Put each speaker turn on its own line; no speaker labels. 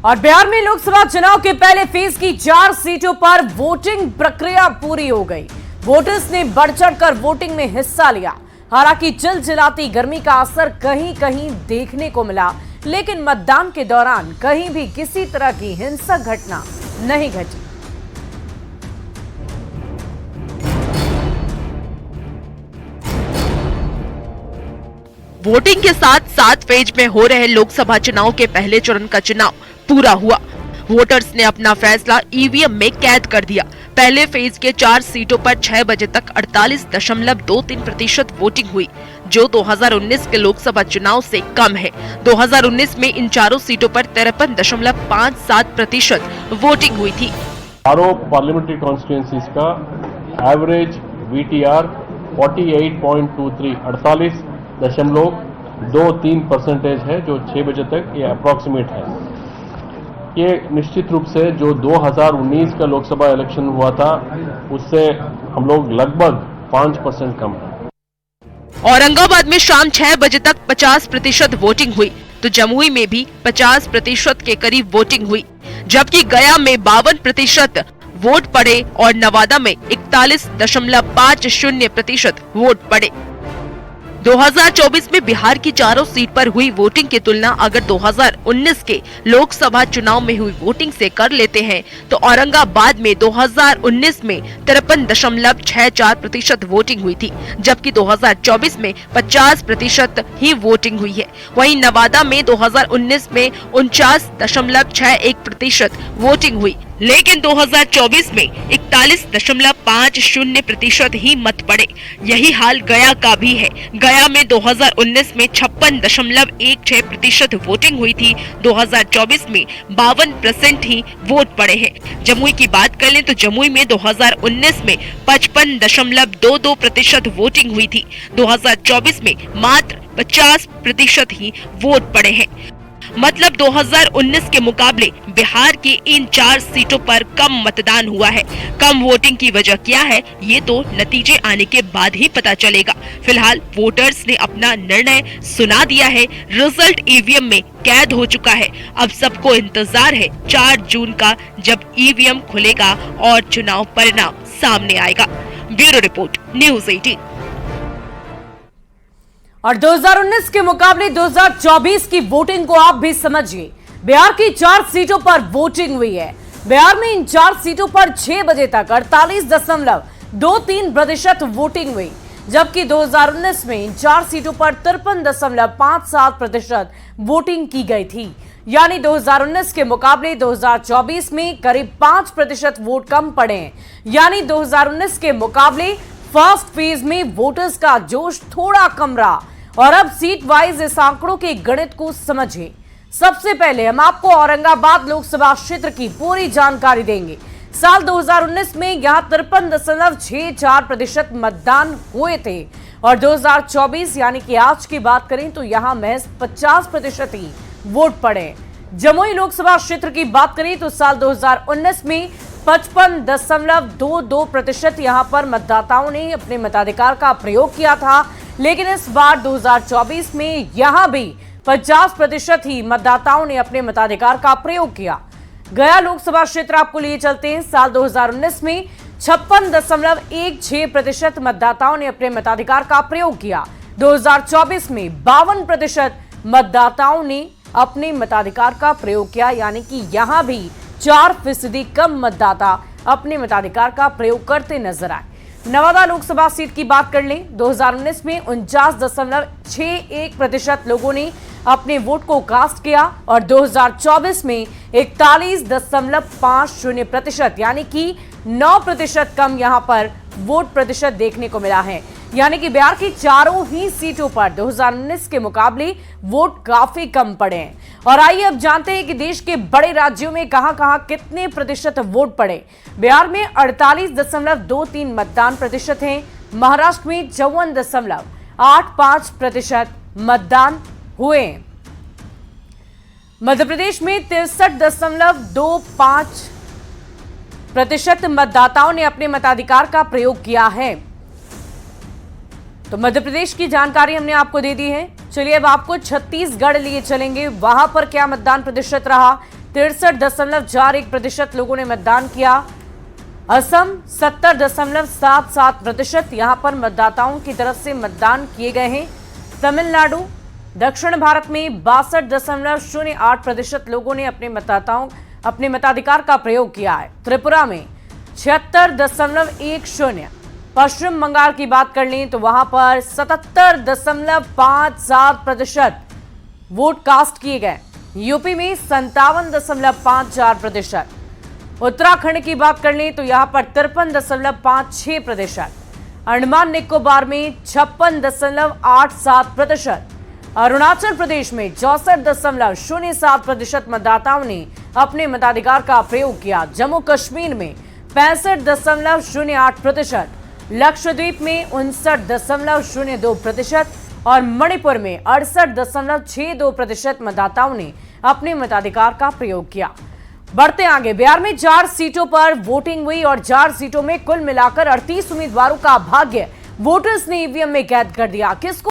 और बिहार में लोकसभा चुनाव के पहले फेज की 4 सीटों पर वोटिंग प्रक्रिया पूरी हो गई। वोटर्स ने बढ़ चढ़कर वोटिंग में हिस्सा लिया। हालांकि चिलचिलाती गर्मी का असर कहीं कहीं देखने को मिला, लेकिन मतदान के दौरान कहीं भी किसी तरह की हिंसक घटना नहीं घटी।
वोटिंग के साथ 7 फेज में हो रहे लोकसभा चुनाव के पहले चरण का चुनाव पूरा हुआ। वोटर्स ने अपना फैसला ईवीएम में कैद कर दिया। पहले फेज के 4 सीटों पर 6 बजे तक 48.23% वोटिंग हुई, जो 2019 के लोकसभा चुनाव से कम है। 2019 में इन चारों सीटों पर 53.57% वोटिंग हुई थी।
चारों पार्लियामेंट्री कॉन्स्टिट्यूएंसीज का एवरेज VTR 48.23 48.23% है, जो 6 बजे तक ये अप्रोक्सीमेट है। ये निश्चित रूप से जो 2019 का लोकसभा इलेक्शन हुआ था उससे हम लोग लगभग 5% कम है।
औरंगाबाद में शाम 6 बजे तक 50% वोटिंग हुई, तो जमुई में भी 50% के करीब वोटिंग हुई, जबकि गया में 52% वोट पड़े और नवादा में 41.50% वोट पड़े। 2024 में बिहार की चारों सीट पर हुई वोटिंग की तुलना अगर 2019 के लोकसभा चुनाव में हुई वोटिंग से कर लेते हैं, तो औरंगाबाद में 2019 में 53.64% वोटिंग हुई थी, जबकि 2024 में 50% ही वोटिंग हुई है। वहीं नवादा में 2019 में 49.61% वोटिंग हुई, लेकिन 2024 में 41.50% ही मत पड़े। यही हाल गया का भी है। गया में 2019 में 56.16% वोटिंग हुई थी, 2024 में 52% ही वोट पड़े हैं। जमुई की बात कर लें तो जमुई में 2019 में 55.22% वोटिंग हुई थी, 2024 में मात्र 50% ही वोट पड़े हैं। मतलब 2019 के मुकाबले बिहार की इन 4 सीटों पर कम मतदान हुआ है। कम वोटिंग की वजह क्या है, ये तो नतीजे आने के बाद ही पता चलेगा। फिलहाल वोटर्स ने अपना निर्णय सुना दिया है। रिजल्ट ईवीएम में कैद हो चुका है। अब सबको इंतजार है 4 जून का, जब ईवीएम खुलेगा और चुनाव परिणाम सामने आएगा। Bureau report, news 18।
और 2019 के मुकाबले 2024 की वोटिंग को आप भी समझिए। बिहार की 4 सीटों पर वोटिंग हुई है। बिहार में इन 4 सीटों पर 6 बजे तक 48.23% वोटिंग हुई, जबकि 2019 में इन 4 सीटों पर 53.57% वोटिंग की गई थी। यानी 2019 के मुकाबले 2024 में करीब 5% वोट कम पड़े हैं। यानी 2019 के मुकाबले फर्स्ट फेज में वोटर्स का जोश थोड़ा कम रहा। और अब सीट वाइज इस आंकड़ों के गणित को समझिए। सबसे पहले हम आपको औरंगाबाद लोकसभा क्षेत्र की पूरी जानकारी देंगे। साल 2019 में यहां 53.64% मतदान हुए थे और 2024 यानी कि आज की बात करें तो यहां महज 50% ही वोट पड़े। जमुई लोकसभा क्षेत्र की बात करें तो साल 2019 में 55.22% यहां पर मतदाताओं ने अपने मताधिकार का प्रयोग किया था, लेकिन इस बार 2024 में यहां भी 50% ही मतदाताओं ने अपने मताधिकार का प्रयोग किया। गया लोकसभा क्षेत्र आपको लिए चलते हैं। साल 2019 में 56.16% मतदाताओं ने अपने मताधिकार का प्रयोग किया। 2024 में 52% मतदाताओं ने अपने मताधिकार का प्रयोग किया, यानी कि यहां भी 4% कम मतदाता अपने मताधिकार का प्रयोग करते नजर आए। नवादा लोकसभा सीट की बात कर लें, 2019 में 49.61% लोगों ने अपने वोट को कास्ट किया और 2024 में 41.50% यानी कि 9% कम यहां पर वोट प्रतिशत देखने को मिला है। यानी कि बिहार की चारों ही सीटों पर 2019 के मुकाबले वोट काफी कम पड़े हैं। और आइए अब जानते हैं कि देश के बड़े राज्यों में कहां-कहां कितने प्रतिशत वोट पड़े। बिहार में 48.23 मतदान प्रतिशत है। महाराष्ट्र में 54.85% मतदान हुए। मध्य प्रदेश में 63.25% मतदाताओं ने अपने मताधिकार का प्रयोग किया है। तो मध्य प्रदेश की जानकारी हमने आपको दे दी है। चलिए अब आपको छत्तीसगढ़ लिए चलेंगे, वहां पर क्या मतदान प्रतिशत रहा, 63.41% लोगों ने मतदान किया। असम 70.77% यहां पर मतदाताओं की तरफ से मतदान किए गए हैं। तमिलनाडु, दक्षिण भारत में 62.08% लोगों ने अपने मताधिकार का प्रयोग किया है। त्रिपुरा में 76.10, पश्चिम बंगाल की बात कर लें तो वहां पर 77.57% वोट कास्ट किए गए। यूपी में 57.54%, उत्तराखंड की बात कर लें तो यहां पर 53.56%, अंडमान निकोबार में 56.87%, अरुणाचल प्रदेश में 64.07% मतदाताओं ने अपने मताधिकार का प्रयोग किया। जम्मू कश्मीर में 65.08%, लक्षद्वीप में 59.02% और मणिपुर में 68.62% मतदाताओं ने अपने मताधिकार का प्रयोग किया। बढ़ते आगे, बिहार में 4 सीटों पर वोटिंग हुई और 4 सीटों में कुल मिलाकर 38 उम्मीदवारों का भाग्य वोटर्स ने ईवीएम में कैद कर दिया। किसको